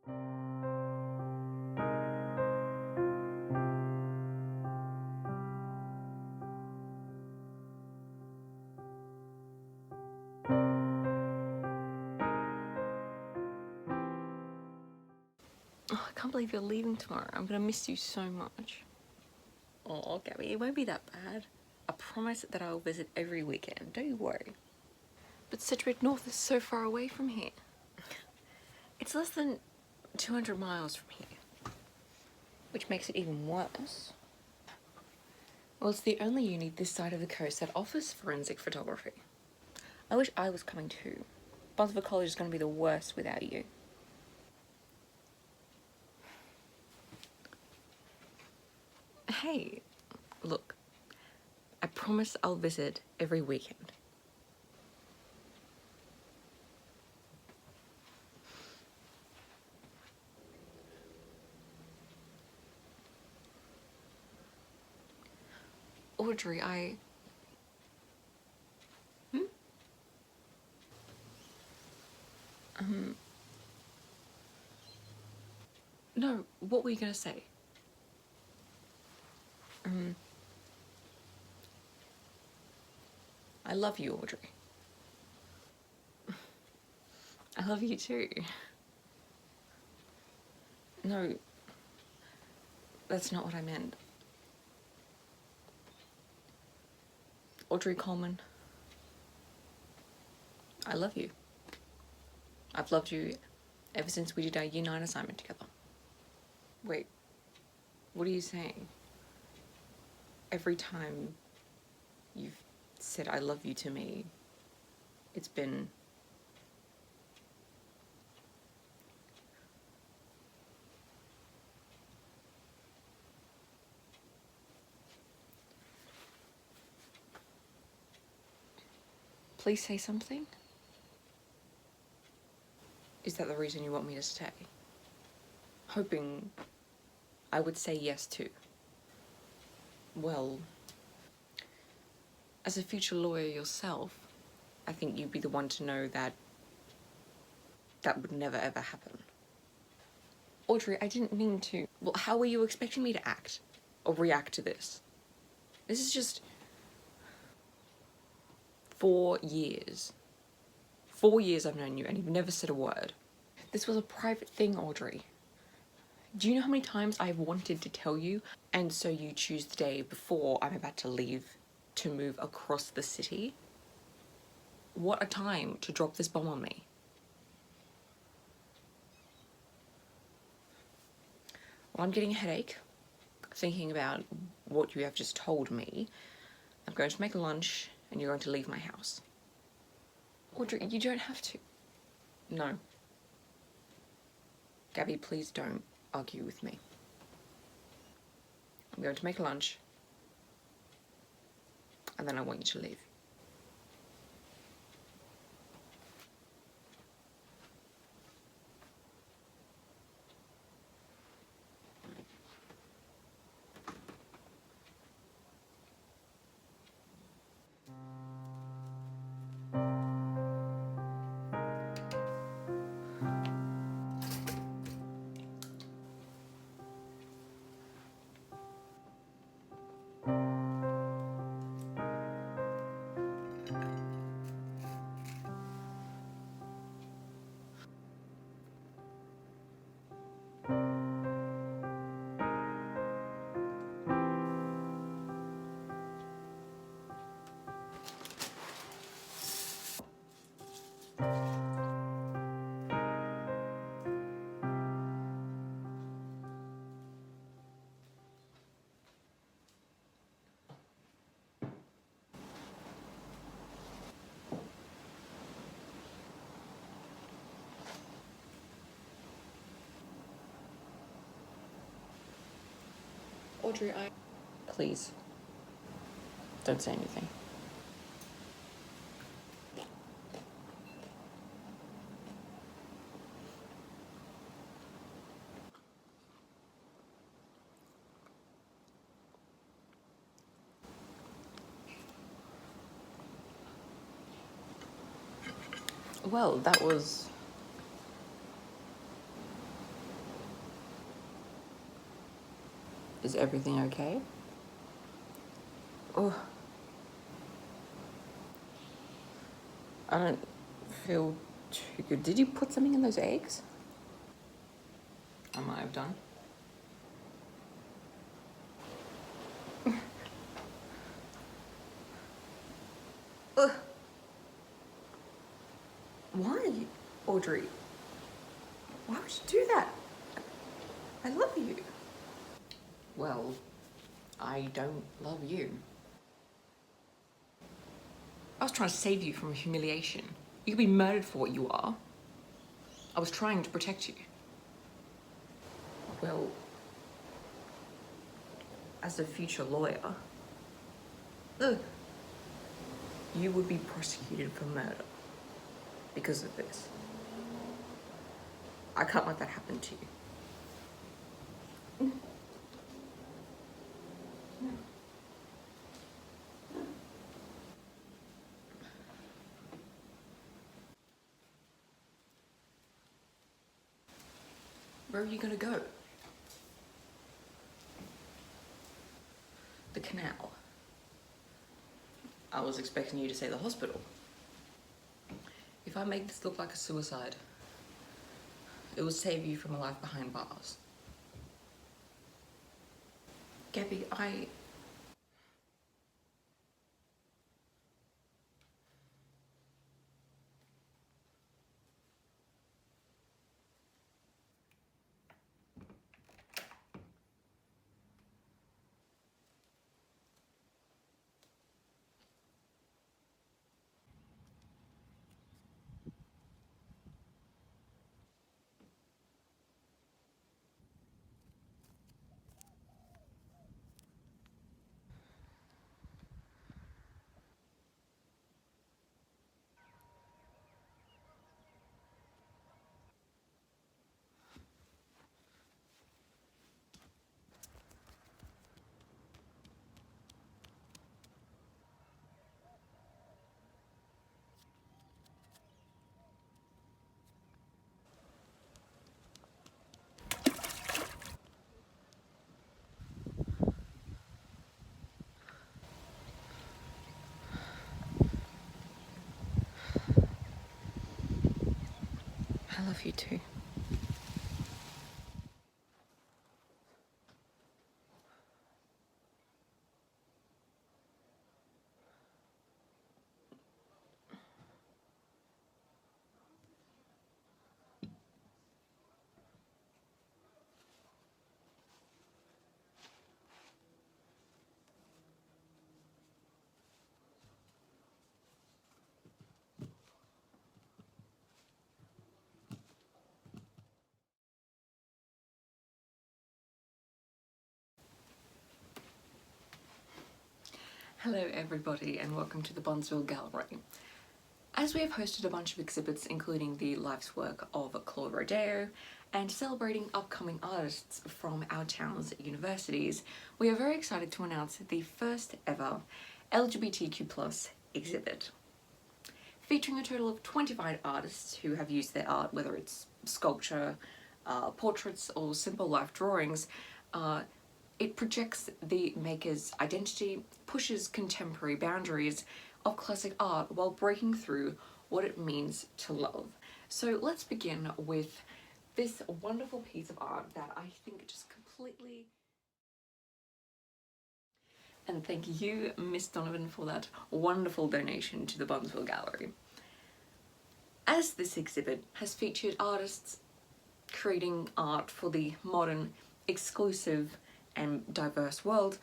Oh, I can't believe you're leaving tomorrow. I'm gonna miss you so much. Oh, Gabby, it won't be that bad. I promise that I'll visit every weekend, don't you worry. But Sedgwick North is so far away from here. It's less than 200 miles from here. Which makes it even worse. Well, it's the only uni this side of the coast that offers forensic photography. I wish I was coming too. Bosworth College is going to be the worst without you. Hey, look, I promise I'll visit every weekend. Audrey, No, what were you gonna say? I love you, Audrey. I love you too. No, that's not what I meant. Audrey Coleman, I love you. I've loved you ever since we did our Year 9 assignment together. Wait, what are you saying? Every time you've said I love you to me, it's been... Please say something. Is that the reason you want me to stay? Hoping I would say yes too. Well, as a future lawyer yourself, I think you'd be the one to know that that would never ever happen. Audrey, I didn't mean to. Well, how were you expecting me to act or react to this? This is just 4 years. 4 years I've known you and you've never said a word. This was a private thing, Audrey. Do you know how many times I've wanted to tell you, and so you choose the day before I'm about to leave to move across the city? What a time to drop this bomb on me. Well, I'm getting a headache thinking about what you have just told me. I'm going to make lunch and you're going to leave my house. Audrey, you don't have to. No. Gabby, please don't argue with me. I'm going to make lunch and then I want you to leave. Audrey, Please, don't say anything. Well, that was... Is everything okay? Oh, I don't feel too good. Did you put something in those eggs? I might have done. Ugh. Why, Audrey? Why would you do that? I love you. Well, I don't love you. I was trying to save you from humiliation. You could be murdered for what you are. I was trying to protect you. Well, as a future lawyer, ugh, you would be prosecuted for murder because of this. I can't let that happen to you. Where are you gonna go? The canal. I was expecting you to say the hospital. If I make this look like a suicide, it will save you from a life behind bars. Gabby, I love you too. Hello everybody and welcome to the Bondsville Gallery. As we have hosted a bunch of exhibits including the life's work of Claude Rodeo and celebrating upcoming artists from our town's universities, we are very excited to announce the first ever LGBTQ+ exhibit. Featuring a total of 25 artists who have used their art, whether it's sculpture, portraits or simple life drawings, it projects the maker's identity, pushes contemporary boundaries of classic art while breaking through what it means to love. So let's begin with this wonderful piece of art that I think just completely... And thank you, Miss Donovan, for that wonderful donation to the Bondsville Gallery. As this exhibit has featured artists creating art for the modern, exclusive and diverse world,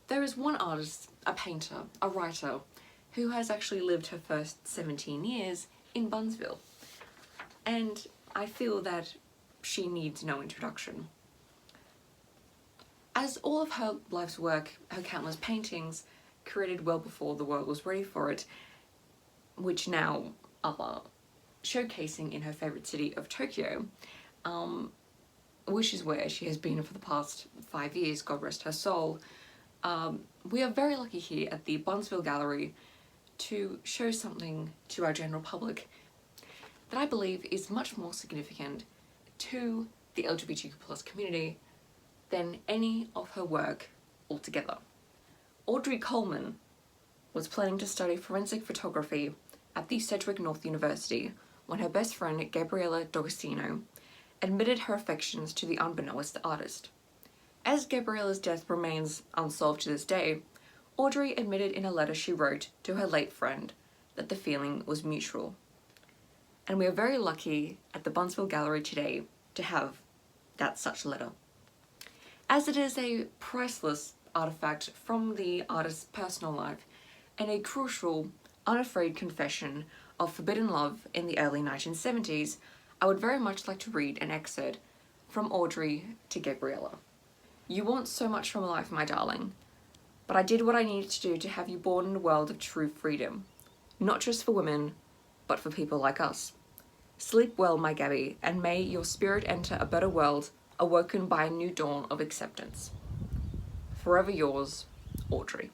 there is one artist, a painter, a writer, who has actually lived her first 17 years in Bundsville. And I feel that she needs no introduction. As all of her life's work, her countless paintings, created well before the world was ready for it, which now are showcasing in her favourite city of Tokyo, which is where she has been for the past 5 years, God rest her soul. We are very lucky here at the Bundsville Gallery to show something to our general public that I believe is much more significant to the LGBTQ+ community than any of her work altogether. Audrey Coleman was planning to study forensic photography at the Sedgwick North University when her best friend Gabriella D'Agostino admitted her affections to the unbeknownst artist. As Gabriella's death remains unsolved to this day, Audrey admitted in a letter she wrote to her late friend that the feeling was mutual. And we are very lucky at the Bunzville Gallery today to have that such letter, as it is a priceless artifact from the artist's personal life and a crucial, unafraid confession of forbidden love in the early 1970s. I would very much like to read an excerpt from Audrey to Gabriella. "You want so much from life, my darling, but I did what I needed to do to have you born in a world of true freedom, not just for women, but for people like us. Sleep well, my Gabby, and may your spirit enter a better world, awoken by a new dawn of acceptance. Forever yours, Audrey."